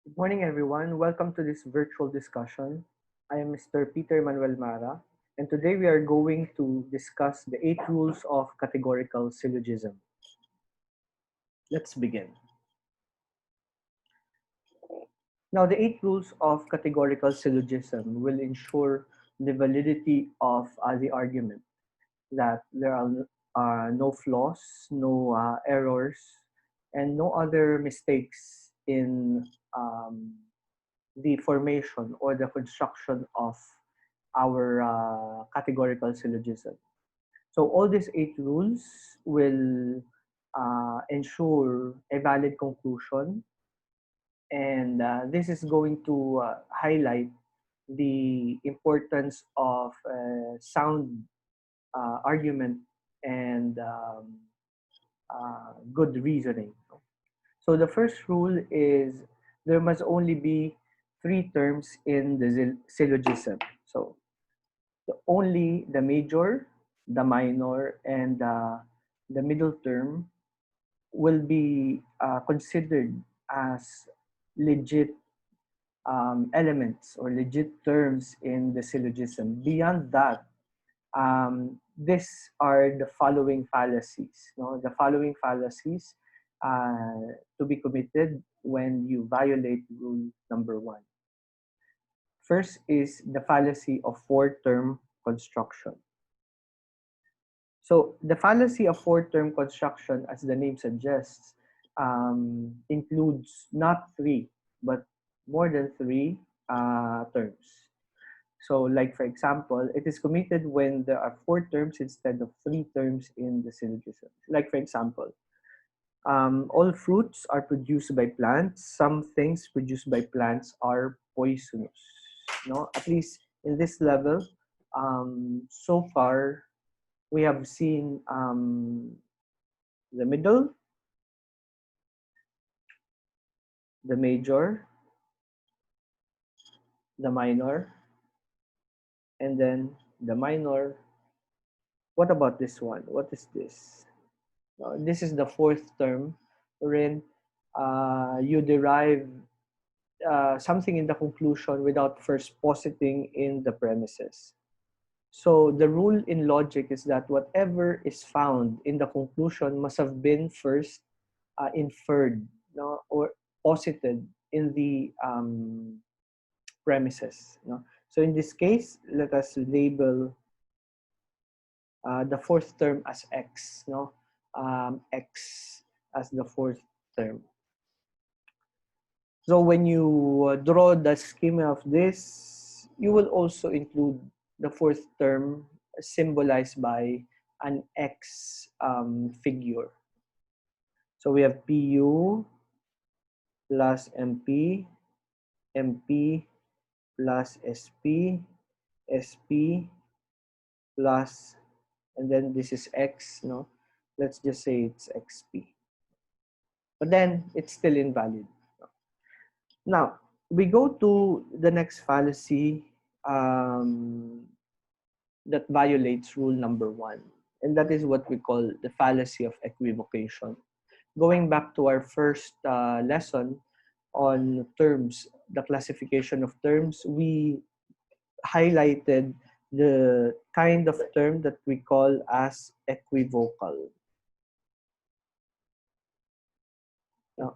Good morning, everyone. Welcome to this virtual discussion. I am Mr. Peter Manuel Mara, and today we are going to discuss the 8 rules of categorical syllogism. Let's begin. Now, the 8 rules of categorical syllogism will ensure the validity of the argument, that there are no flaws, no errors, and no other mistakes in the formation or the construction of our categorical syllogism. So all these 8 rules will ensure a valid conclusion, and this is going to highlight the importance of sound argument and good reasoning. So the first rule is there must only be 3 terms in the syllogism. So only the major, the minor, and the middle term will be considered as legit elements or legit terms in the syllogism. Beyond that, these are the following fallacies. No? The following fallacies to be committed when you violate rule number 1. First is the fallacy of 4-term construction. So the fallacy of 4-term construction, as the name suggests, includes not 3, but more than 3 terms. So like for example, it is committed when there are 4 terms instead of 3 terms in the syllogism. Like for example, all fruits are produced by plants. Some things produced by plants are poisonous. No, at least in this level, so far we have seen the middle, the major, the minor, and then the minor. What about this one? What is this? This is the 4th term, wherein you derive something in the conclusion without first positing in the premises. So the rule in logic is that whatever is found in the conclusion must have been first inferred, no, or posited in the premises. No? So in this case, let us label the 4th term as x. No, x as the 4th term. So when you draw the schema of this, you will also include the 4th term symbolized by an X figure. So we have PU plus MP, MP plus SP, SP plus, and then this is X, no? Let's just say it's XP. But then it's still invalid. Now, we go to the next fallacy that violates rule number 1. And that is what we call the fallacy of equivocation. Going back to our first lesson on terms, the classification of terms, we highlighted the kind of term that we call as equivocal. Now,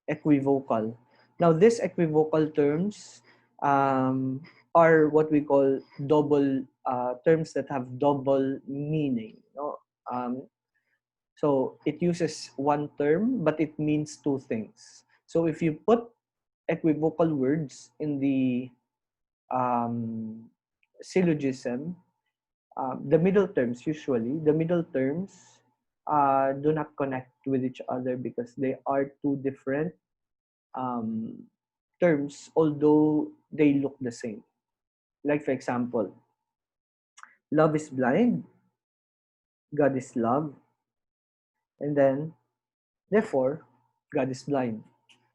equivocal. Now, these equivocal terms are what we call double terms that have double meaning. No? So it uses one term, but it means 2 things. So if you put equivocal words in the syllogism, the middle terms, usually, the middle terms do not connect with each other because they are 2 different terms, although they look the same. Like, for example, love is blind, God is love, and then, therefore, God is blind.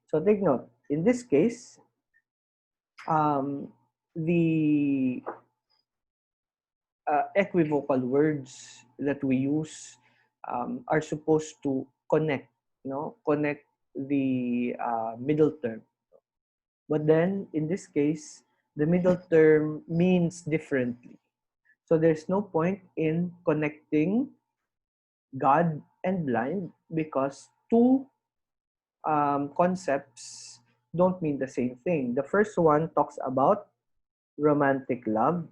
So take note, in this case, the equivocal words that we use are supposed to connect, connect the middle term. But then, in this case, the middle term means differently. So there's no point in connecting God and blind because two concepts don't mean the same thing. The first one talks about romantic love,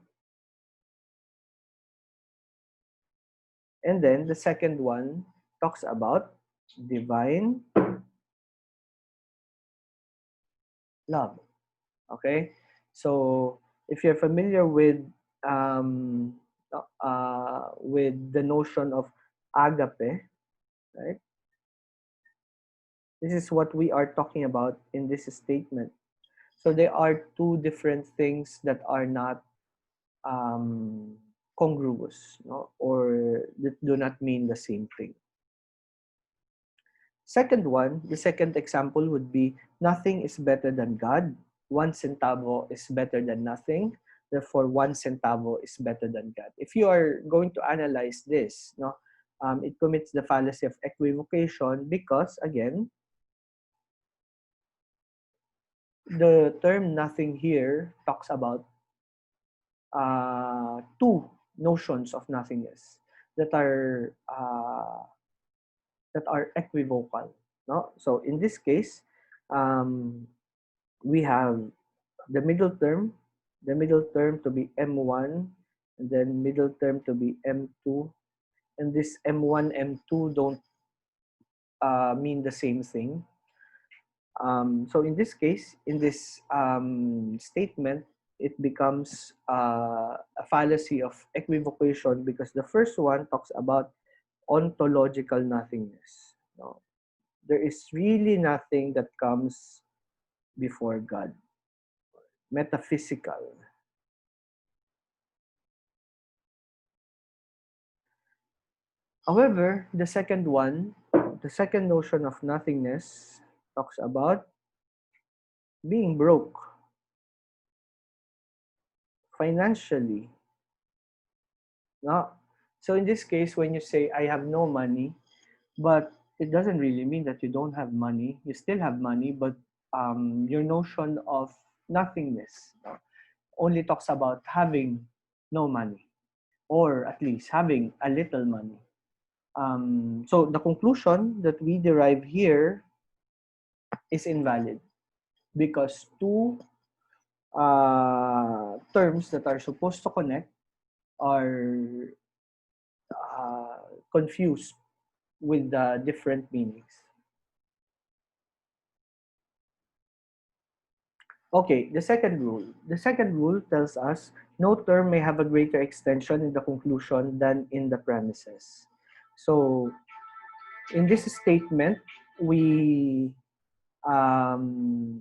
and then the second one talks about divine love. Okay, so if you're familiar um, with the notion of agape, right? This is what we are talking about in this statement. So there are two different things that are not um, congruous, no? Or that do not mean the same thing. Second one, the second example would be nothing is better than God. 1 centavo is better than nothing. Therefore, 1 centavo is better than God. If you are going to analyze this, no, it commits the fallacy of equivocation because, again, the term nothing here talks about two notions of nothingness that are equivocal. No, so in this case, um, we have the middle term, to be M1, and then middle term to be M2, and this M1, M2 don't mean the same thing. So in this case, in this statement, it becomes a fallacy of equivocation because the first one talks about ontological nothingness. No, there is really nothing that comes before God. Metaphysical. However, the second one, the second notion of nothingness, talks about being broke financially. No? So in this case, when you say, I have no money, but it doesn't really mean that you don't have money. You still have money, but your notion of nothingness, no, only talks about having no money, or at least having a little money. So the conclusion that we derive here is invalid because two terms that are supposed to connect are confused with the different meanings. Okay, the second rule. The second rule tells us no term may have a greater extension in the conclusion than in the premises. So in this statement, um,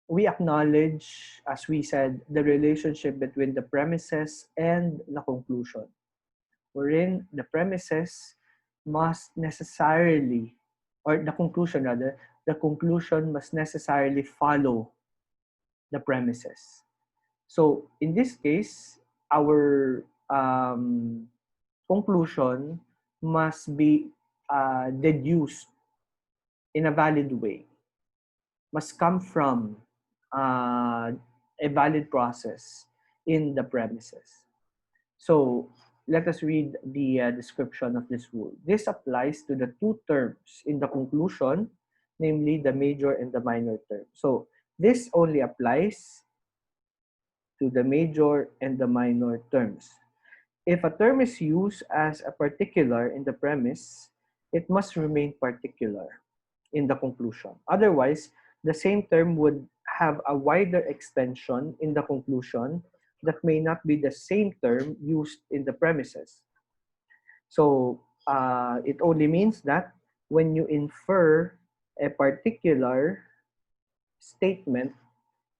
we acknowledge, as we said, the relationship between the premises and the conclusion, wherein the premises must necessarily, or the conclusion rather, the conclusion must necessarily follow the premises. So in this case, our conclusion must be deduced in a valid way, must come from a valid process in the premises. So let us read the description of this rule. This applies to the two terms in the conclusion, namely the major and the minor term. So this only applies to the major and the minor terms. If a term is used as a particular in the premise, it must remain particular in the conclusion. Otherwise, the same term would have a wider extension in the conclusion that may not be the same term used in the premises. So it only means that when you infer a particular statement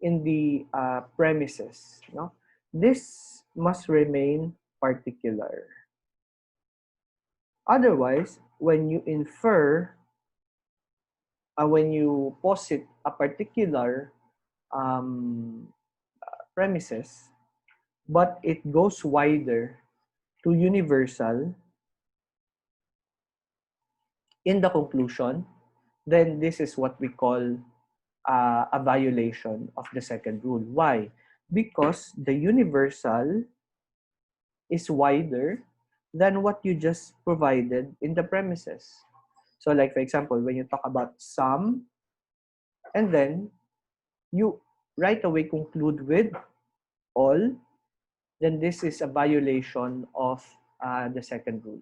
in the premises, no, this must remain particular. Otherwise, when you infer, when you posit a particular um, premises, but it goes wider to universal in the conclusion, then this is what we call a violation of the second rule. Why? Because the universal is wider than what you just provided in the premises. So like for example, when you talk about some, and then you right away conclude with all, then this is a violation of the second rule.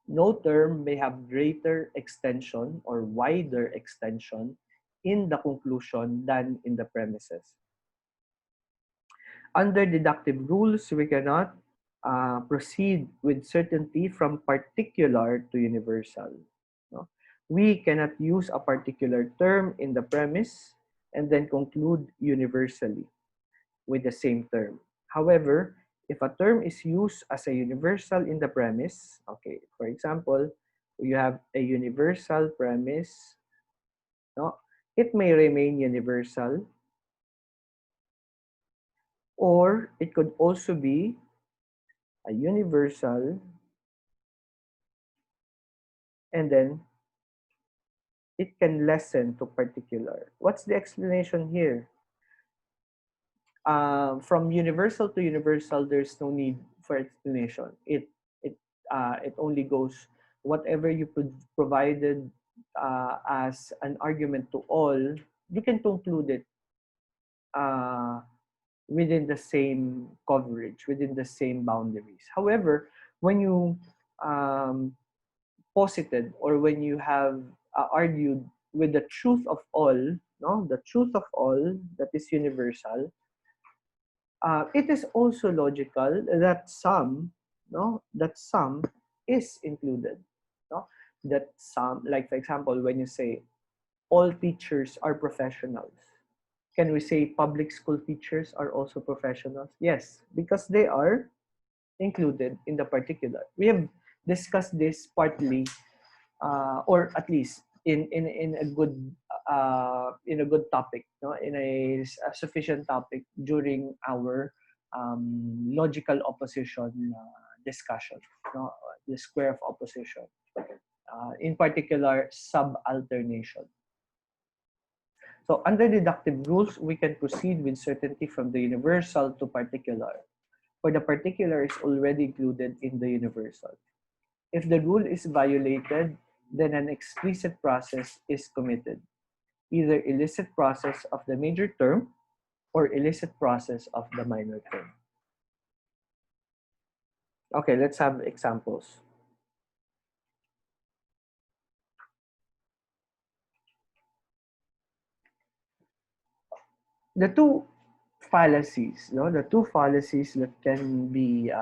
No term may have greater extension or wider extension in the conclusion than in the premises. Under deductive rules, we cannot proceed with certainty from particular to universal. No? We cannot use a particular term in the premise and then conclude universally with the same term. However, if a term is used as a universal in the premise, okay, for example, you have a universal premise, no? It may remain universal, or it could also be a universal, and then it can lessen to particular. What's the explanation here? From universal to universal, there's no need for explanation. It only goes whatever you provided as an argument to all. You can conclude it uh, within the same coverage, within the same boundaries. However, when you um, posited or when you have argued with the truth of all, no, the truth of all that is universal, it is also logical that some, no, that some is included, no, that some, like for example, when you say all teachers are professionals, can we say public school teachers are also professionals? Yes, because they are included in the particular. We have discussed this partly, or at least in a good topic, no, in a sufficient topic during our logical opposition discussion, no, the square of opposition, in particular subalternation. So under deductive rules, we can proceed with certainty from the universal to particular, for the particular is already included in the universal. If the rule is violated, then an explicit process is committed, either illicit process of the major term or illicit process of the minor term. Okay, let's have examples. The two fallacies, no, the two fallacies that can be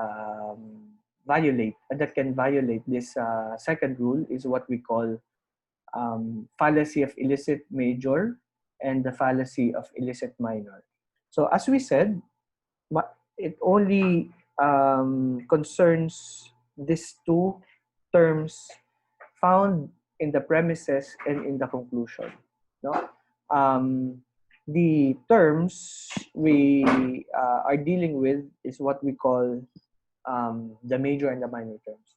that can violate this second rule is what we call fallacy of illicit major and the fallacy of illicit minor. So as we said, it only concerns these two terms found in the premises and in the conclusion. No, the terms we are dealing with is what we call the major and the minor terms.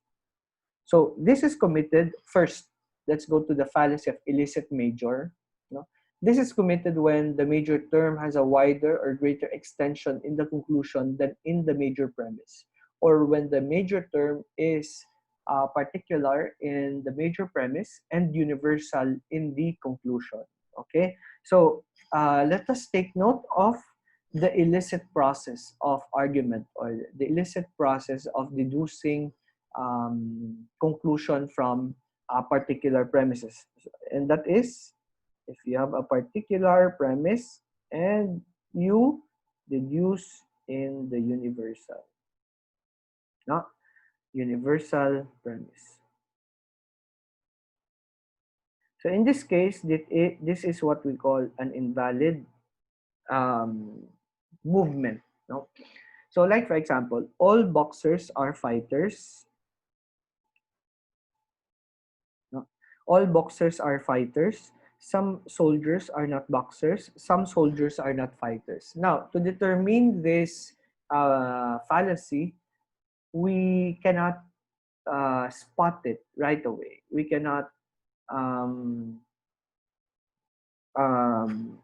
So this is committed first. Let's go to the fallacy of illicit major. No? This is committed when the major term has a wider or greater extension in the conclusion than in the major premise, or when the major term is particular in the major premise and universal in the conclusion. Okay, so let us take note of the illicit process of argument or the illicit process of deducing conclusion from particular premises. And that is, if you have a particular premise and you deduce in the universal, no? Universal premise. So in this case, this is what we call an invalid movement. No? So like for example, all boxers are fighters. No? All boxers are fighters. Some soldiers are not boxers. Some soldiers are not fighters. Now, to determine this fallacy, we cannot spot it right away. We cannot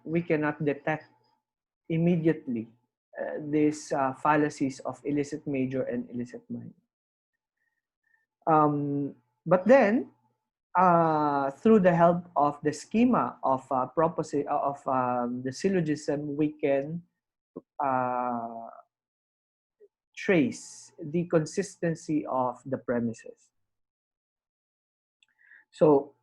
we cannot detect immediately these fallacies of illicit major and illicit minor. But then, through the help of the schema of the syllogism, we can uh, trace the consistency of the premises. So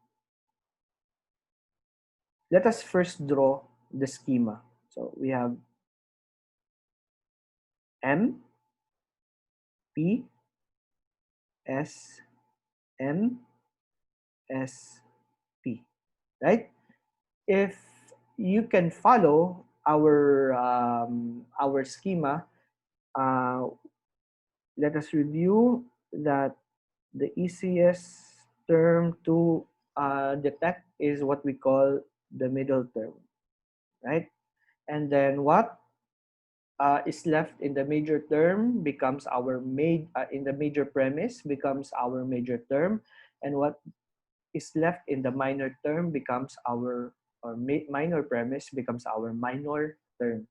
let us first draw the schema. So we have M, P, S, M, S, P, right? If you can follow our schema, uh, let us review that the easiest term to detect is what we call the middle term, right? And then what is left in the major term becomes in the major premise becomes our major term, and what is left in the minor term becomes minor premise becomes our minor term.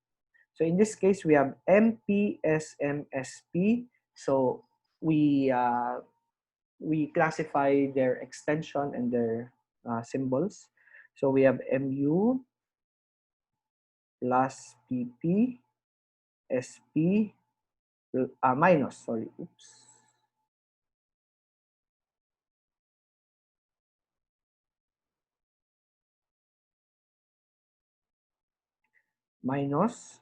So in this case, we have MPSMSP. So we classify their extension and their symbols. So we have MU plus PP, SP, minus, sorry, oops, minus,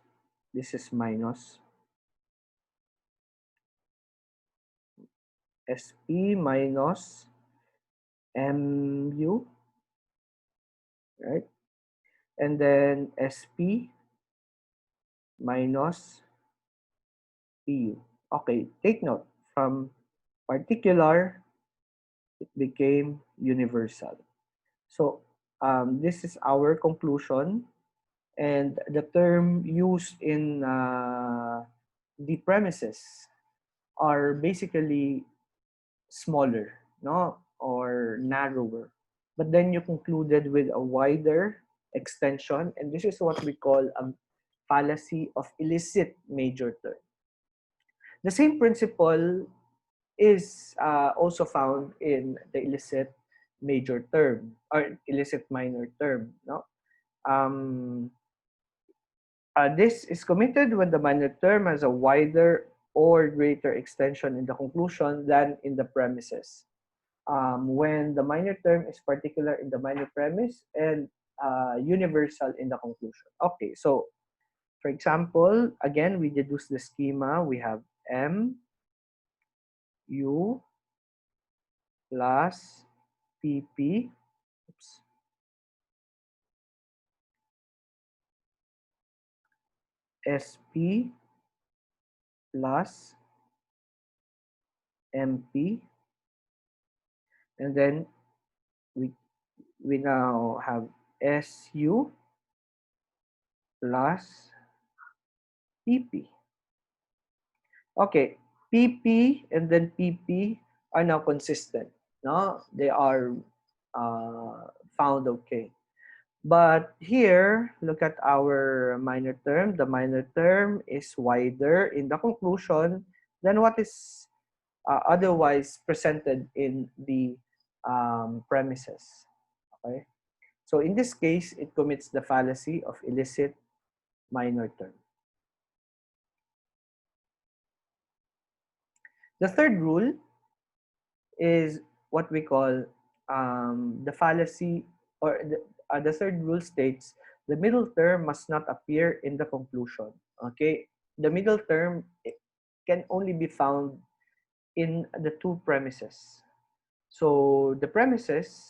this is minus, SP minus MU, right? And then SP minus PU. Okay, take note, from particular, it became universal. So this is our conclusion, and the term used in the premises are basically smaller, no, or narrower. But then you concluded with a wider extension, and this is what we call a fallacy of illicit major term. The same principle is also found in the illicit major term or illicit minor term. No, this is committed when the minor term has a wider or greater extension in the conclusion than in the premises. When the minor term is particular in the minor premise and universal in the conclusion. Okay, so for example, again, we deduce the schema. We have M, U plus PP, oops, SP plus MP, and then we we now have SU plus PP. Okay, PP and then PP are now consistent. No, they are found okay. But here, look at our minor term. The minor term is wider in the conclusion than what is otherwise presented in the premises. Okay? So in this case, it commits the fallacy of illicit minor term. The third rule is what we call the fallacy, or the third rule states the middle term must not appear in the conclusion. Okay, the middle term can only be found in the two premises. So the premises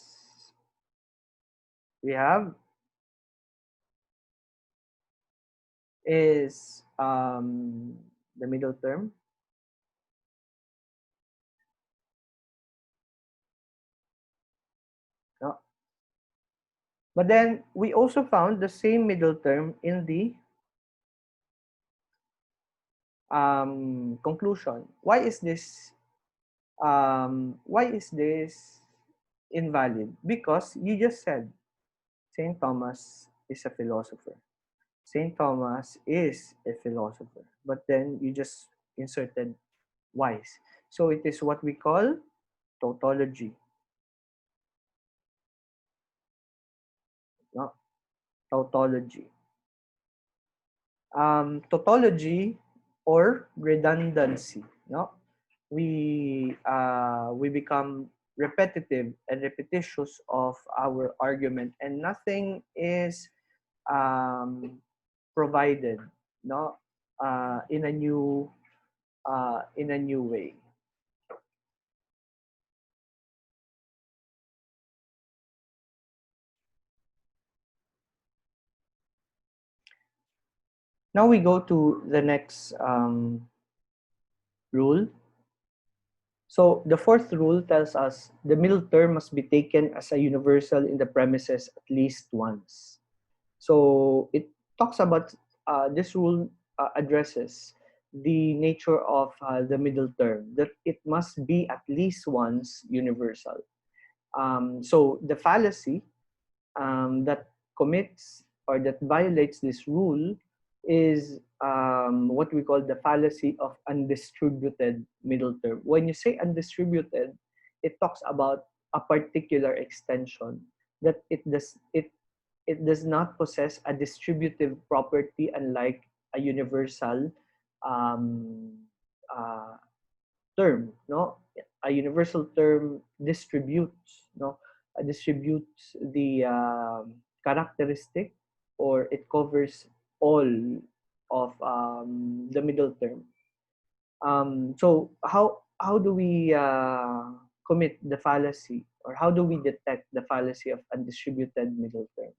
we have is the middle term. No? But then we also found the same middle term in the conclusion. Why is this invalid? Because you just said St. Thomas is a philosopher. Saint Thomas is a philosopher. But then you just inserted wise. So it is what we call tautology. No? Tautology. Tautology or redundancy. No? We become repetitive and repetitious of our argument, and nothing is provided, no, in a new way. Now we go to the next rule. So the fourth rule tells us the middle term must be taken as a universal in the premises at least once. So it talks about this rule addresses the nature of the middle term, that it must be at least once universal. So the fallacy that commits or that violates this rule is what we call the fallacy of undistributed middle term. When you say undistributed, it talks about a particular extension that it does not possess a distributive property unlike a universal um, uh, term, no? A universal term distributes, no? Distributes the characteristic, or it covers all of the middle term. So how do we commit the fallacy, or how do we detect the fallacy of undistributed middle term?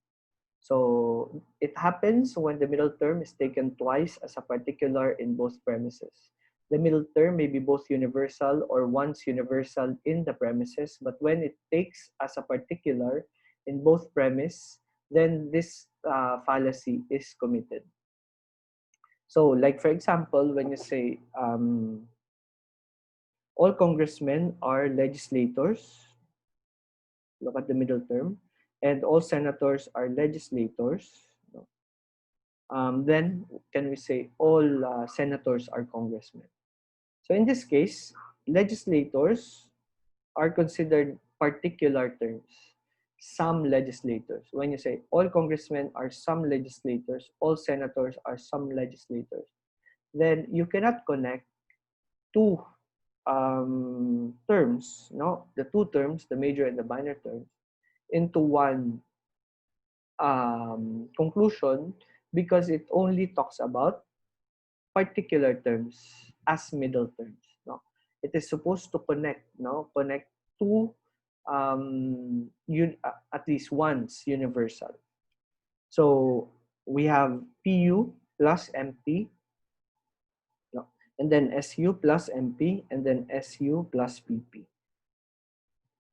So it happens when the middle term is taken twice as a particular in both premises. The middle term may be both universal or once universal in the premises, but when it takes as a particular in both premise, then this fallacy is committed. So, like for example, when you say all congressmen are legislators, look at the middle term, and all senators are legislators, then can we say all senators are congressmen? So in this case, legislators are considered particular terms. Some legislators. When you say all congressmen are some legislators, all senators are some legislators, then you cannot connect two terms, no, the two terms, the major and the minor terms, into one conclusion, because it only talks about particular terms as middle terms. No, it is supposed to connect. No, connect two at least once universal. So we have PU plus MP, no, and then SU plus MP, and then SU plus PP.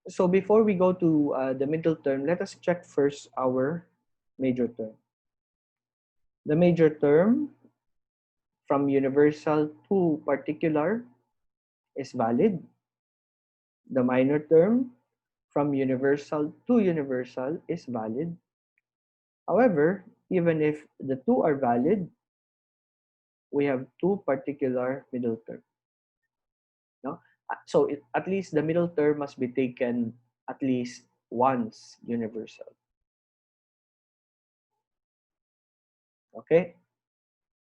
So before we go to the middle term, let us check first our major term. The major term from universal to particular is valid. The minor term from universal to universal is valid. However, even if the two are valid, we have two particular middle terms. No? So at least the middle term must be taken at least once universal. Okay?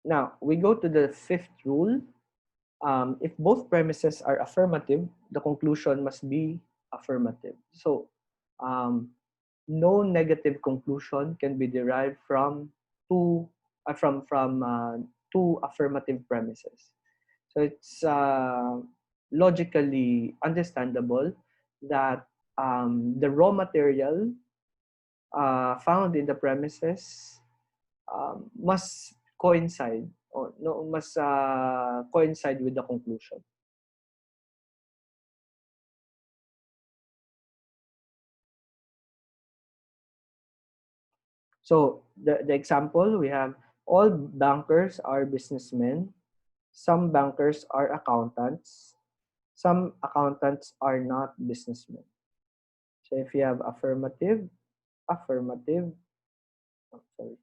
Now, we go to the fifth rule. If both premises are affirmative, the conclusion must be affirmative. So, no negative conclusion can be derived from two two affirmative premises. So it's logically understandable that the raw material found in the premises must coincide, or no, must coincide with the conclusion. So the example, we have all bankers are businessmen, some bankers are accountants, some accountants are not businessmen. So if you have affirmative, affirmative, Oh, sorry.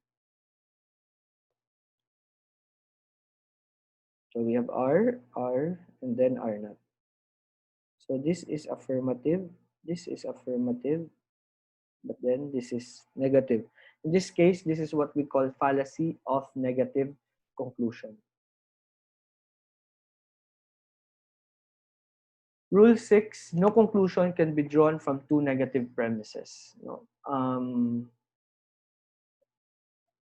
So we have R, and then R not. So this is affirmative, but then this is negative. In this case, this is what we call fallacy of negative conclusion. Rule 6, no conclusion can be drawn from two negative premises. No.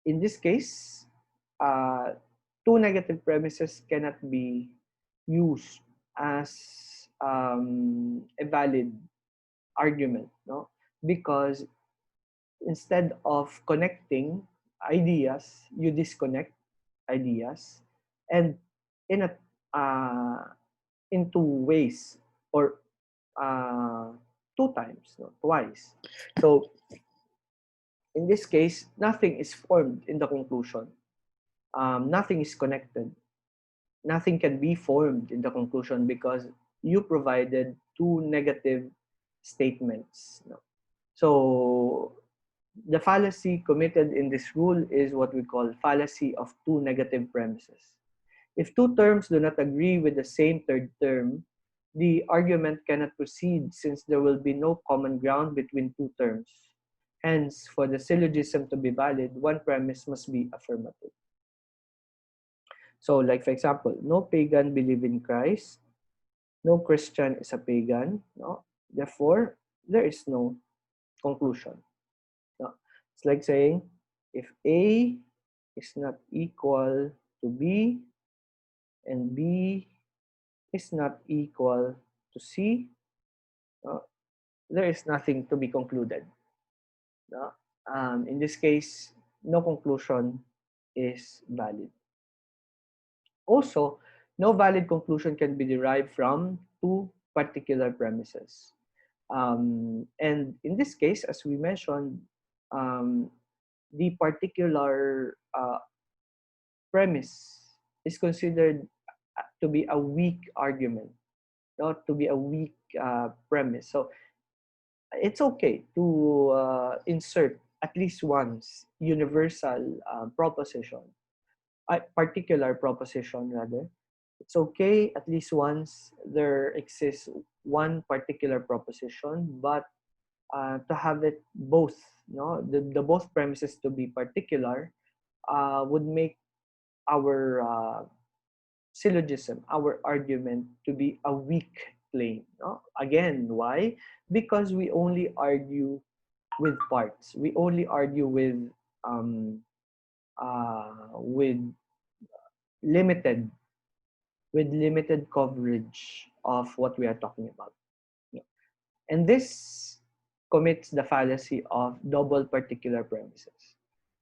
In this case, two negative premises cannot be used as a valid argument, no? Because instead of connecting ideas, you disconnect ideas, and in a in two ways, or two times, no, twice. So in this case, nothing is formed in the conclusion. Nothing is connected. Nothing can be formed in the conclusion because you provided two negative statements. No? So the fallacy committed in this rule is what we call fallacy of two negative premises. If two terms do not agree with the same third term, the argument cannot proceed since there will be no common ground between two terms. Hence, for the syllogism to be valid, one premise must be affirmative. So, like for example, no pagan believe in Christ, no Christian is a pagan, no? Therefore, there is no conclusion. No? It's like saying, if A is not equal to B, and B is not equal to C, there is nothing to be concluded. No? In this case, no conclusion is valid. Also, no valid conclusion can be derived from two particular premises. And in this case, as we mentioned, the particular premise is considered to be a weak argument, not to be a weak premise. So it's okay to insert at least once universal proposition, a particular proposition rather. It's okay at least once there exists one particular proposition, but to have it both, no, the both premises to be particular would make our syllogism, our argument, to be a weak claim. No? Again, why? Because we only argue with parts. We only argue with limited coverage of what we are talking about. And this commits the fallacy of double particular premises,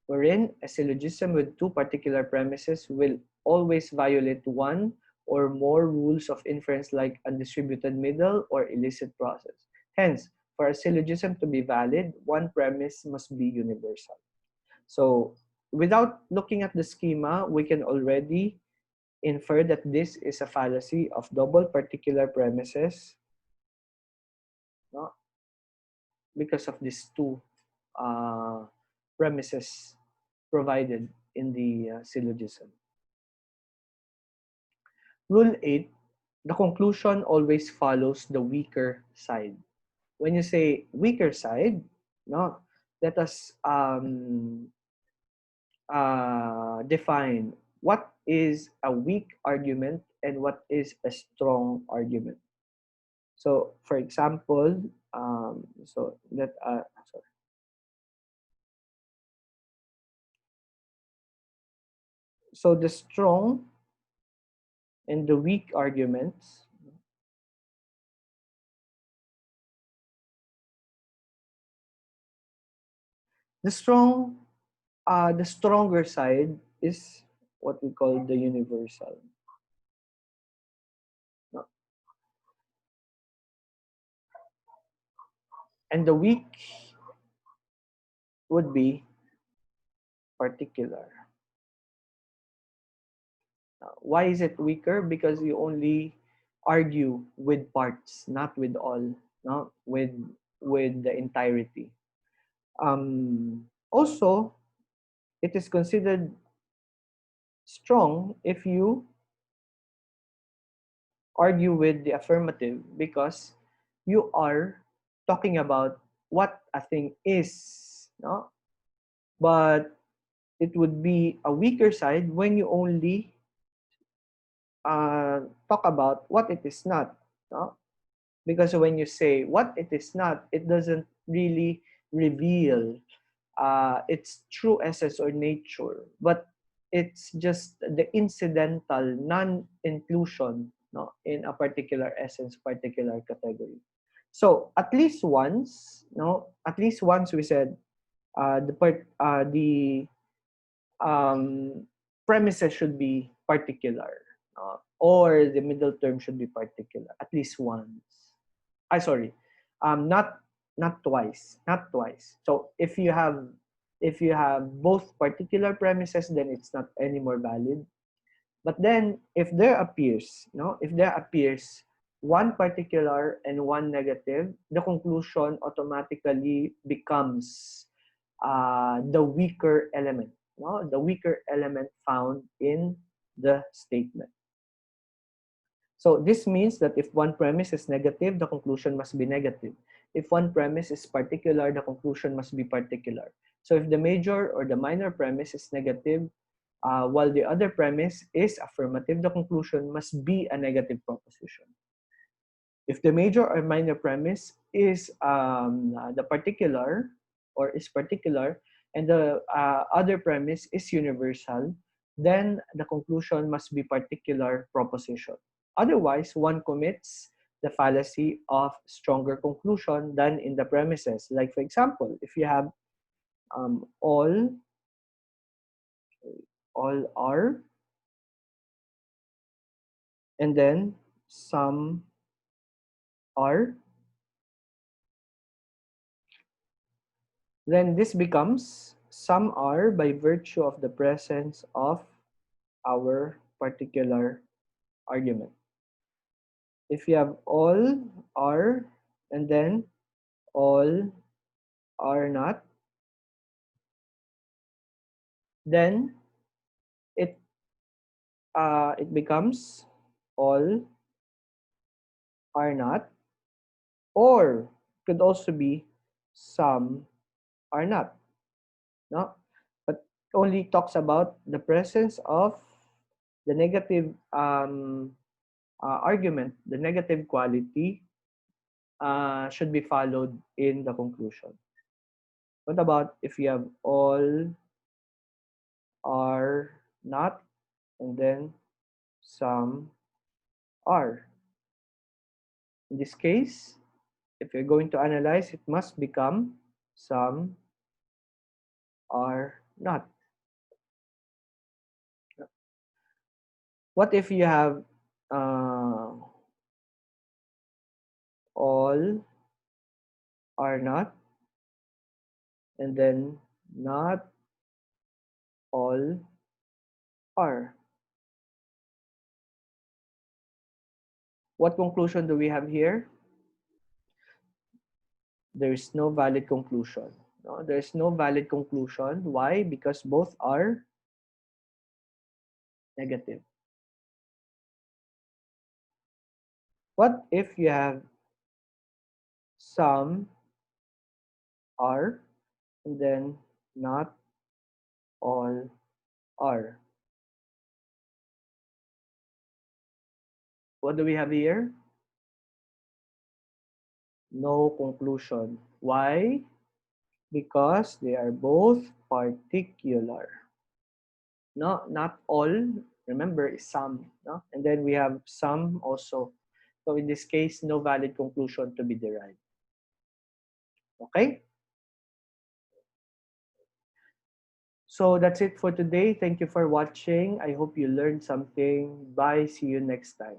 wherein a syllogism with two particular premises will always violate one or more rules of inference like undistributed middle or illicit process. Hence, for a syllogism to be valid, one premise must be universal. So, without looking at the schema, we can already infer that this is a fallacy of double particular premises, no? Because of these two premises provided in the syllogism. Rule 8, the conclusion always follows the weaker side. When you say weaker side, no, let us define what is a weak argument and what is a strong argument. So, for example, so the strong and the weak arguments. The stronger side is what we call the universal. No? And the weak would be particular. Why is it weaker? Because you only argue with parts, not with all, no, with the entirety. Also, it is considered strong if you argue with the affirmative because you are talking about what a thing is, no? But it would be a weaker side when you only talk about what it is not, no? Because when you say what it is not, it doesn't really reveal its true essence or nature, but it's just the incidental non-inclusion, no, in a particular essence, particular category. So at least once, no, at least once we said the premises should be particular, or the middle term should be particular. At least once. I sorry, not twice, not twice. So if you have both particular premises, then it's not any more valid. But then if there appears, no, if there appears one particular and one negative, the conclusion automatically becomes the weaker element, no, the weaker element found in the statement. So this means that if one premise is negative, the conclusion must be negative. If one premise is particular, the conclusion must be particular. So if the major or the minor premise is negative, while the other premise is affirmative, the conclusion must be a negative proposition. If the major or minor premise is the particular or is particular, and the other premise is universal, then the conclusion must be particular proposition. Otherwise, one commits the fallacy of stronger conclusion than in the premises. Like for example, if you have all are, and then some are, then this becomes some are by virtue of the presence of our particular argument. If you have all are and then all are not, then it it becomes all are not, or could also be some are not, no? But only talks about the presence of the negative argument, the negative quality should be followed in the conclusion. What about if you have all are not and then some are? In this case, if you're going to analyze, it must become some are not. What if you have all are not and then not all are? What conclusion do we have here? There is no valid conclusion. No, there is no valid conclusion. Why? Because both are negative. What if you have some are and then not all are? What do we have here? No conclusion. Why? Because they are both particular. No, not all. Remember, is some. No? And then we have some also. So in this case, no valid conclusion to be derived. Okay? So that's it for today. Thank you for watching. I hope you learned something. Bye. See you next time.